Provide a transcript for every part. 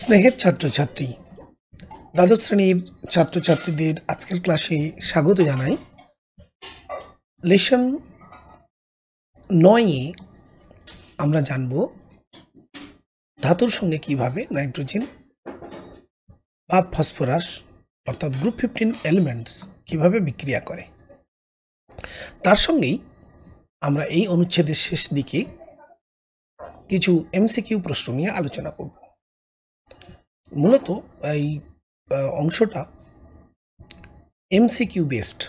স্নেহের ছাত্রছাত্রী দ্বাদশ শ্রেণীর ছাত্রছাত্রীদের আজকের ক্লাসে স্বাগত জানাই। লেসন 9-এ আমরা জানব ধাতুর সঙ্গে কিভাবে নাইট্রোজেন বা ফসফরাস অর্থাৎ গ্রুপ 15 এলিমেন্টস কিভাবে বিক্রিয়া করে। তার সঙ্গেই আমরা এই অনুচ্ছেদের শেষ দিকে কিছু এমসিকিউ প্রশ্ন নিয়ে আলোচনা করব। মূলত এই অংশটা এমসিকিউ বেসড,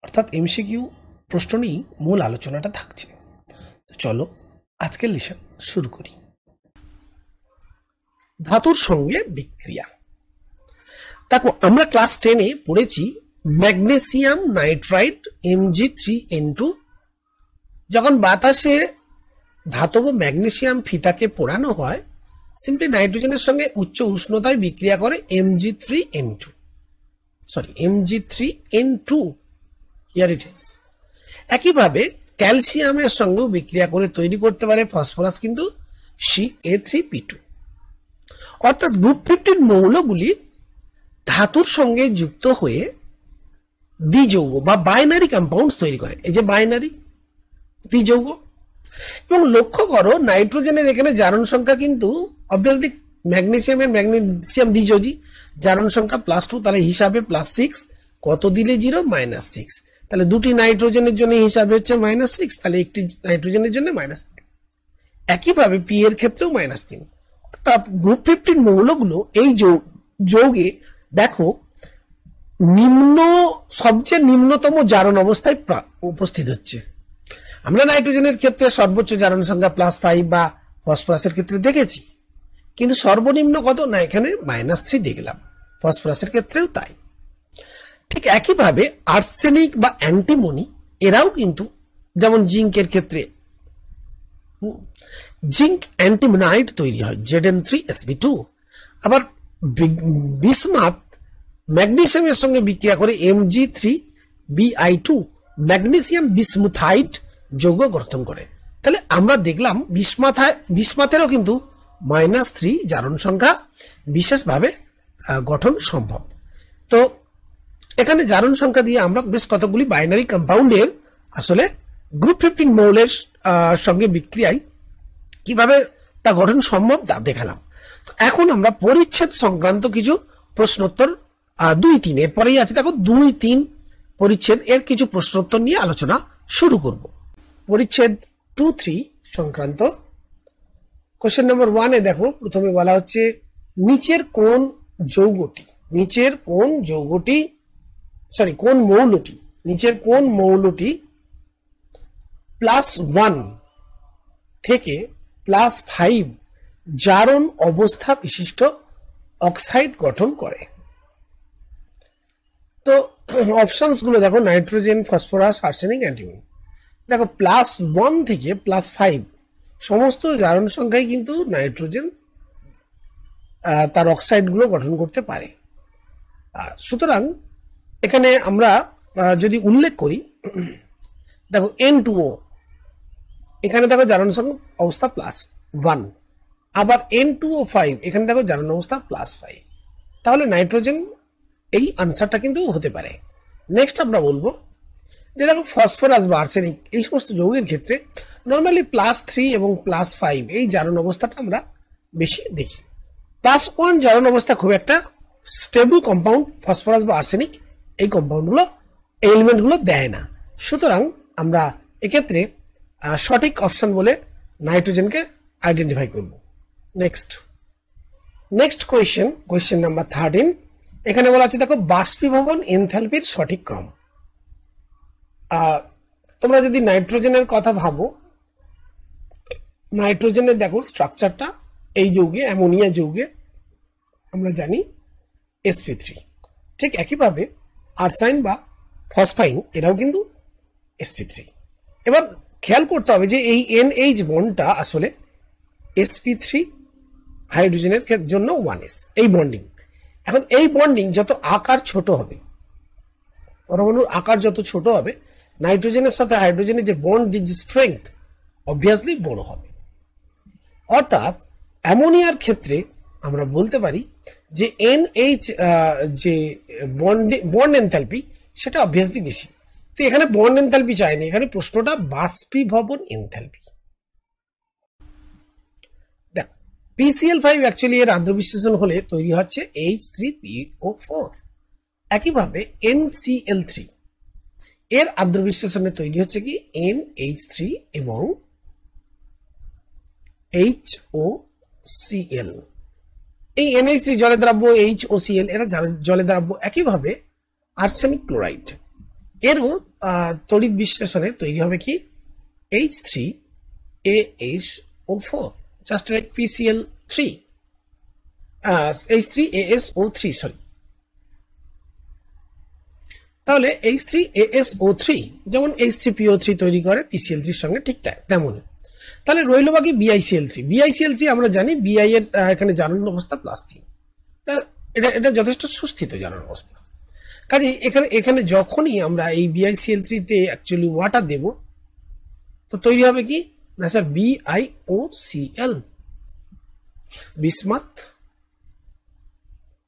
অর্থাৎ এমসিকিউ প্রশ্ন নিয়েই মূল আলোচনাটা থাকছে। চলো আজকের লেসন শুরু করি। ধাতুর সঙ্গে বিক্রিয়া। দেখো, আমরা ক্লাস 10-এ পড়েছি ম্যাগনেসিয়াম নাইট্রাইট Mg3N2। যখন বাতাসে ধাতব ম্যাগনেসিয়াম ফিতাকে পোড়ানো হয়, সিম্পলি নাইট্রোজেনের সঙ্গে উচ্চ উষ্ণতায় বিক্রিয়া করে Mg3N2। Here it is. একইভাবে ক্যালসিয়ামের সঙ্গেও বিক্রিয়া করে তৈরি করতে পারে ফসফরাস, কিন্তু Ca3P2। অর্থাৎ গ্রুপ 15 মৌলগুলি ধাতুর সঙ্গে যুক্ত হয়ে দ্বিযৌগ বা বাইনারি কম্পাউন্ডস তৈরি করে। এই যে বাইনারি দ্বিযৌগ। এবং লক্ষ্য করো, নাইট্রোজেনের এখানে জারণ সংখ্যা কিন্তু অবভিয়াসলি ম্যাগনেসিয়াম দ্বিযোজী, জারণ সংখ্যা +2, তাহলে হিসাবে +6। কত দিলে 0? -6। তাহলে দুটি নাইট্রোজেনের জন্য হিসাবে হচ্ছে -6, তাহলে একটি নাইট্রোজেনের জন্য -3। একইভাবে পি এর ক্ষেত্রেও -3। অর্থাৎ গ্রুপ 15 মৌলগুলো এই যৌগে দেখো সবচেয়ে নিম্নতম জারণ অবস্থায় উপস্থিত হচ্ছে। আমরা নাইট্রোজেনের ক্ষেত্রে সর্বোচ্চ জারণ সংখ্যা +5 বা ফসফরাসের ক্ষেত্রে দেখেছি, কিন্তু সর্বনিম্ন কত না, এখানে -3 দেখলাম। ফসফরাসের ক্ষেত্রেও তাই। ঠিক একইভাবে আর্সেনিক বা অ্যান্টিমনি এরাও কিন্তু, যেমন জিঙ্কের ক্ষেত্রে জিঙ্ক অ্যান্টিমোনাইট তৈরি হয় Zn3sp2। আবার বিসমাথ ম্যাগনেসিয়ামের সঙ্গে বিক্রিয়া করে Mg3Bi2 ম্যাগনেসিয়াম বিসমুথাইট যৌগ গঠন করে। তাহলে আমরা দেখলাম বিসমাথেরও কিন্তু -3 জারণ সংখ্যা বিশেষভাবে গঠন সম্ভব। তো এখানে জারণ সংখ্যা দিয়ে আমরা বেশ কতগুলি বাইনারি কম্পাউন্ডের আসলে গ্রুপ 15 মৌলের সঙ্গে বিক্রিয়ায় কিভাবে তা গঠন সম্ভব তা দেখালাম। এখন আমরা পরিচ্ছেদ সংক্রান্ত কিছু প্রশ্নোত্তর 2-3 এরপরেই আছে, দেখো 2-3 পরিচ্ছেদ এর কিছু প্রশ্নোত্তর নিয়ে আলোচনা শুরু করব। পরিচ্ছেদ 2-3 সংক্রান্ত কোশ্চেন নম্বর 1-এ দেখো, প্রথমে বলা হচ্ছে নিচের কোন মৌলটি +1 থেকে +5 জারণ অবস্থা বিশিষ্ট অক্সাইড গঠন করে। তো অপশনস গুলো দেখো, নাইট্রোজেন, ফসফরাস, আর্সেনিক, অ্যান্টিমনি। দেখো, +1 থেকে +5 সমস্ত জারণ সংখ্যায় কিন্তু নাইট্রোজেন তার অক্সাইড গুলো গঠন করতে পারে। সুতরাং এখানে আমরা যদি উল্লেখ করি, দেখো N2O, এখানে দেখো জারণ সংখ্যা অবস্থা +1, আবার N2O5, এখানে দেখো জারণ অবস্থা +5। তাহলে নাইট্রোজেন এই আনসারটা কিন্তু হতে পারে। নেক্সট আমরা বলবো যে দেখো, ফসফরাস বা আর্সেনিক এই সমস্ত যৌগের ক্ষেত্রে নর্মালি +3 এবং +5 এই জারণ অবস্থাটা আমরা বেশি দেখি। +1 জারণ অবস্থা খুব একটা স্টেবল কম্পাউন্ড ফসফরাস বা আর্সেনিক এই কম্পাউন্ডগুলো, এই এলিমেন্টগুলো দেয় না। সুতরাং আমরা এক্ষেত্রে সঠিক অপশন বলে নাইট্রোজেনকে আইডেন্টিফাই করব। Next question number 13। এখানে বলা আছে দেখো, বাষ্পীভবন এনথালপির সঠিক ক্রম। তোমরা যদি নাইট্রোজেনের কথা ভাবো, নাইট্রোজেনের দেখো স্ট্রাকচারটা এই যৌগে, অ্যামোনিয়া যৌগে আমরা জানি sp3। ঠিক একইভাবে আর্সাইন বা ফসফাইন এরাও কিন্তু sp3। এবার খেয়াল করতে হবে যে এই NH বন্ডটা আসলে sp3 হাইড্রোজেনের জন্য 1s, এই বন্ডিং। এখন এই বন্ডিং যত আকার ছোট হবে, পরমাণুর আকার যত ছোট হবে, নাইট্রোজেনের সাথে হাইড্রোজেনের যে বন্ড, যে স্ট্রেংথ অবভিয়াসলি বড় হবে। অর্থাৎ অ্যামোনিয়ার ক্ষেত্রে আমরা বলতে পারি যে NH যে বন্ড এনথালপি সেটা অবভিয়াসলি বেশি। তো এখানে বন্ড এনথালপি চাইনি, এখানে প্রশ্নটা বাষ্পীভবন এনথালপি। দেখো PCl5 অ্যাকচুয়ালি এর আদ্র বিশ্লেষণ হলে তৈরি হচ্ছে H3PO4। একইভাবে NCl3 এর আদ্র বিশ্লেষণে তৈরি হচ্ছে কি NH3 এবং HOCl। এই NH3 জলে দ্রাব্য, HOCl এরা জলে দ্রাব্য। একইভাবে আর্সেনিক ক্লোরাইড এরও তড়িৎ বিশ্লেষণে তৈরি হবে কি H3ASO4, just like PCl3, H3ASO3 sorry. তাহলে H3ASO3 যেমন H3PO3 তৈরি করে PCl3 এর সঙ্গে, ঠিক তেমন। তাহলে রইল বাকি BiCl3। BiCl3 আমরা জানি Bi এর এখানে জারণ অবস্থা +3। এটা যথেষ্ট সুস্থিত জারণ অবস্থা। কাজে এখানে যখনই আমরা এই BiCl3 তে অ্যাকচুয়ালি ওয়াটার দেব তো তৈরি হবে কি না স্যার BiOCl, বিসমাথ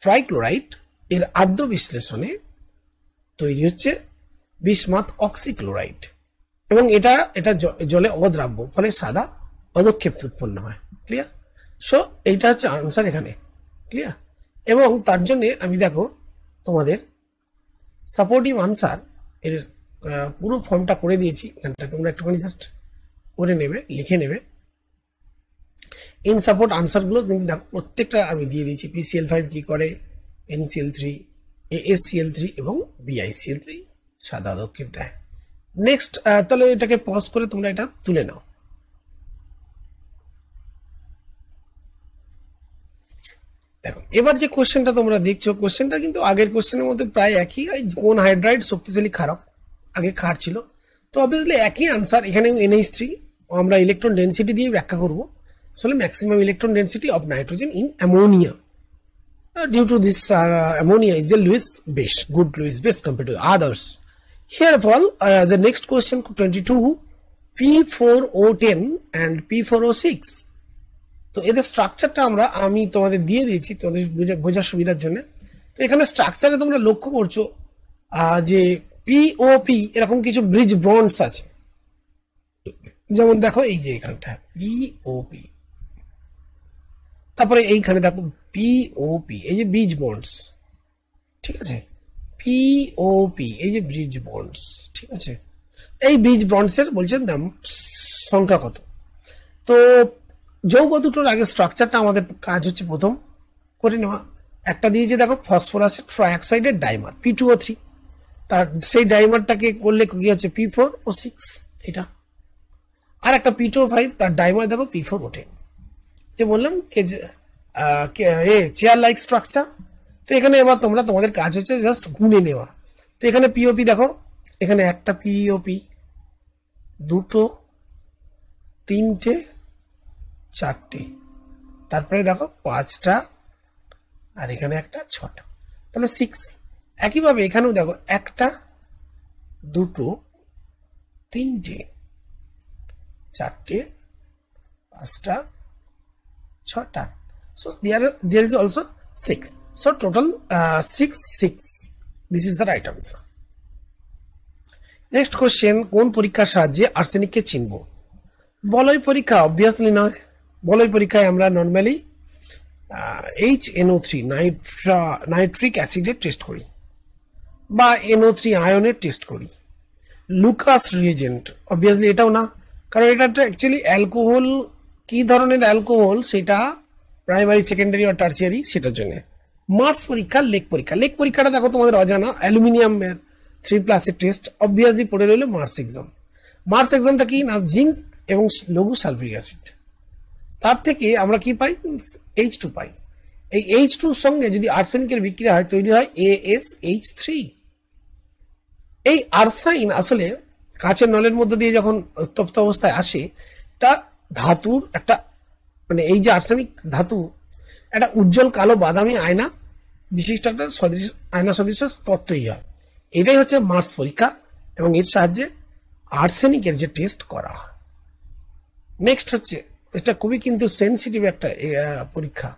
ট্রাইক্লোরাইড এর আদ্র বিশ্লেষণে তৈরি হচ্ছে বিসমাথ অক্সিক্লোরাইড এবং এটা জলে অদ্রাব্য, ফলে সাদা পদক্ষেপ উৎপন্ন হয়। ক্লিয়ার? সো এইটা হচ্ছে আনসার এখানে। ক্লিয়ার? এবং তার জন্য আমি দেখো তোমাদের সাপোর্টিভ আনসার এর পুরো ফর্মটা করে দিয়েছি। এখানটা তোমরা একটুখানি জাস্ট করে নেবে, লিখে নেবে। ইন সাপোর্ট আনসারগুলো কিন্তু দেখো প্রত্যেকটা আমি দিয়ে দিয়েছি। PCl5 কি করে, NCl3, ASCl3 এবং BiCl3 সাদা পদক্ষেপ দেয়। নেক্সট, তাহলে এটাকে পজ করে তোমরা এটা তুলে নাও। দেখো এবার যে কোশ্চেনটা তোমরা দেখছো, কোশ্চেনটা কিন্তু আগের কোশ্চেনের মধ্যে প্রায় একই। কোন হাইড্রাইড শক্তিশালী ক্ষারক, আগে ক্ষার ছিল, তো অবভিয়াসলি একই আনসার। এখানে NH3 আমরা ইলেকট্রন ডেন্সিটি দিয়ে ব্যাখ্যা করবো। আসলে maximum electron density of nitrogen in ammonia, due to this ammonia is a Lewis base, good Lewis base compared to others. Herefore, the next question 22, P4O10 and P4O6. তো এদের স্ট্রাকচারটা আমি তোমাদের দিয়ে দিয়েছি তোমাদের বোঝার সুবিধার জন্য। তো এখানে স্ট্রাকচারে তোমরা লক্ষ্য করছো যে POP এরকম কিছু ব্রিজ বন্ডস আছে। যেমন দেখো এই যে এখানটা POP, তারপরে এইখানে দেখো POP, এই যে ব্রিজ বন্ডস, ঠিক আছে। POP এই যে ব্রিজ বন্ডস, ঠিক আছে। এই ব্রিজ বন্ডসের বলছেন দাম সংখ্যা কত। তো যৌগ দুটোর আগে স্ট্রাকচারটা আমাদের কাজ হচ্ছে প্রথম করে নেওয়া। একটা দিয়েছে দেখো ফসফরাসের ট্রাইঅক্সাইডের ডাইমার P2O3, তার সেই ডাইমারটাকে করলে কি হচ্ছে P4O6 এটা। আর একটা P2O5, তার ডাইমার দেখো P4O10। যে বললাম চেয়ার লাইক স্ট্রাকচার। তো এখানে এবার তোমাদের কাজ হচ্ছে জাস্ট গুনে নেওয়া। তো এখানে POP দেখো, এখানে একটা POP, দুটো, তিনটে, চারটে, তারপরে দেখো পাঁচটা, আর এখানে একটা ছটা, তাহলে 6। একইভাবে এখানেও দেখো একটা, দুটো, তিনটে, চারটে, পাঁচটা, ছটা। So there is also 6. So total 6. This is the right answer. Next question, কোন পরীক্ষার সাহায্যে আর্সেনিককে চিনব? বলয় পরীক্ষা অবভিয়াসলি নয়। বলয় পরীক্ষায় আমরা নর্মালি HNO3 নাইট্রিক অ্যাসিডের টেস্ট করি বা NO3 আয়নের টেস্ট করি। লুকাস রিএজেন্ট অবভিয়াসলি এটাও না, কারণ এটা অ্যাকচুয়ালি অ্যালকোহল, কি ধরনের অ্যালকোহল সেটা প্রাইমারি, সেকেন্ডারি আর টার্সিয়ারি, সেটার জন্য। মার্স পরীক্ষা, লেক পরীক্ষা। লেক পরীক্ষাটা দেখো তোমাদের অজানা, অ্যালুমিনিয়াম 3+ এর টেস্ট অবভিয়াসলি পড়ে রইল মার্স এক্সাম। মার্স এক্সামটা কি না, জিঙ্ক এবং লঘু সালফিক অ্যাসিড। তার থেকে আমরা কি পাই, H2 পাই। এই H2 সঙ্গে যদি আর্সেনিকের বিক্রিয়া হয় তৈরি হয় AsH3। এই আর্সাইন আসলে কাঁচের নলের মধ্য দিয়ে যখন উত্তপ্ত অবস্থায় আসে, তা ধাতুর একটা মানে এই যে আর্সেনিক ধাতু একটা উজ্জ্বল কালো বাদামি আয়না বিশিষ্ট একটা আয়না সদৃশ তত্ত্বই হয়। এটাই হচ্ছে মার্স পরীক্ষা এবং এর সাহায্যে আর্সেনিকের যে টেস্ট করা হয়। নেক্সট হচ্ছে, এটা খুবই কিন্তু সেন্সিটিভ একটা পরীক্ষা,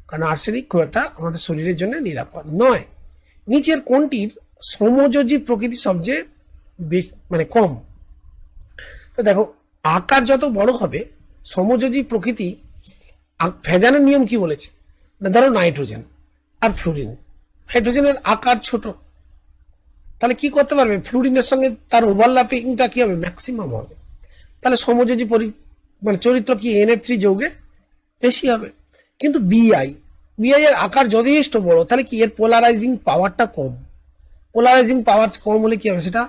কারণ আর্সেনিক খুব একটা আমাদের শরীরের জন্য নিরাপদ নয়। নিচের কোনটির সমযোজী প্রকৃতি সবচেয়ে বেশি মানে কম? তো দেখো, আকার যত বড় হবে সমযোজী প্রকৃতি। ভেজানের নিয়ম কি বলেছে? ধরো নাইট্রোজেন আর ফ্লুরিন, হাইড্রোজেনের আকার ছোট, তাহলে কি করতে পারবে? ফ্লুরিনের সঙ্গে তার ওভারল্যাপিংটা কি হবে? ম্যাক্সিমাম হবে। তাহলে সমযোজী মানে চরিত্র কি NF3 যৌগে বেশি হবে। কিন্তু বিআই এর আকার যথেষ্ট বড়, তাহলে কি এর পোলারাইজিং পাওয়ারটা কম। পোলারাইজিং পাওয়ার কম হলে কি হবে? সেটা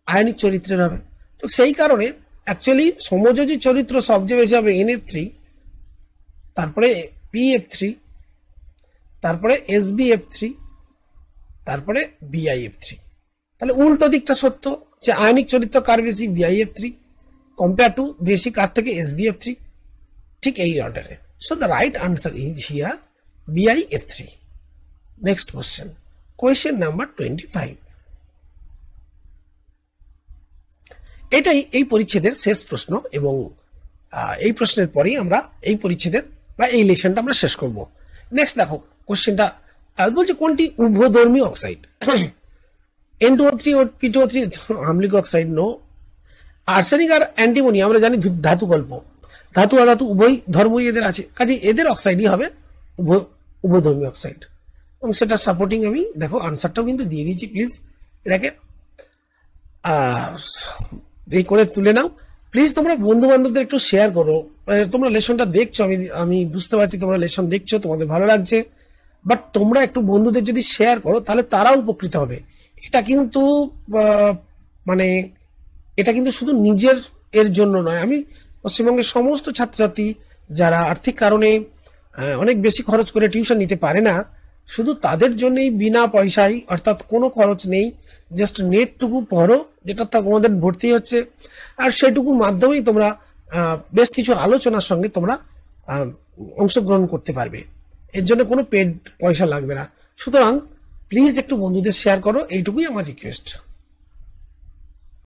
আয়নিক চরিত্রের হবে। তো সেই কারণে অ্যাকচুয়ালি সমযোজী চরিত্র সবচেয়ে বেশি হবে NF3, তারপরে PF3, তারপরে SbF3, তারপরে BiF3। তাহলে উল্টো দিকটা সত্য, যে আয়নিক চরিত্র কার বেশি? BiF3 কম্পেয়ার টু বেশি কার থেকে? SbF3। ঠিক এই অর্ডারে। So the right answer is here BiF3। Next question number 25। এটাই এই পরিচ্ছেদের শেষ প্রশ্ন, এবং এই প্রশ্নের পরেই আমরা এই পরিচ্ছেদের বা এই লেসনটা আমরা শেষ করব। নেক্সট দেখো কোশ্চেনটা বলছে কোনটি উভধর্মী অক্সাইড? N2O3 ও P2O3 আম্লিক অক্সাইড নো। আর্সেনিক আর অ্যান্টিমনি আমরা জানি ধাতু গল্প, ধাতু আর ধাতু উভয় ধর্মই এদের আছে, কাজে এদের অক্সাইডই হবে উভধর্মী অক্সাইড। এবং সেটা সাপোর্টিং আমি দেখো আনসারটাও কিন্তু দিয়ে দিয়েছি। প্লিজ এটাকে এই করে তুলে নাও। প্লিজ তোমরা বন্ধু বান্ধবদের একটু শেয়ার করো। তোমরা লেসনটা দেখছো, আমি বুঝতে পারছি তোমরা লেসন দেখছো, তোমাদের ভালো লাগছে, বাট তোমরা একটু বন্ধুদের যদি শেয়ার করো তাহলে তারাও উপকৃত হবে। এটা কিন্তু মানে এটা কিন্তু শুধু নিজের এর জন্য নয়। আমি পশ্চিমবঙ্গের সমস্ত ছাত্রছাত্রী যারা আর্থিক কারণে অনেক বেশি খরচ করে টিউশন নিতে পারে না, শুধু তাদের জন্যই বিনা পয়সায়, অর্থাৎ কোনো খরচ নেই, জাস্ট নেটটুকু পড়ো, যেটা তোমাদের ভর্তি হচ্ছে, আর সেটুকুর মাধ্যমেই তোমরা বেশ কিছু আলোচনার সঙ্গে তোমরা অংশগ্রহণ করতে পারবে। এর জন্য কোনো পেড পয়সা লাগবে না। সুতরাং প্লিজ একটু বন্ধুদের শেয়ার করো, এইটুকুই আমার রিকোয়েস্ট।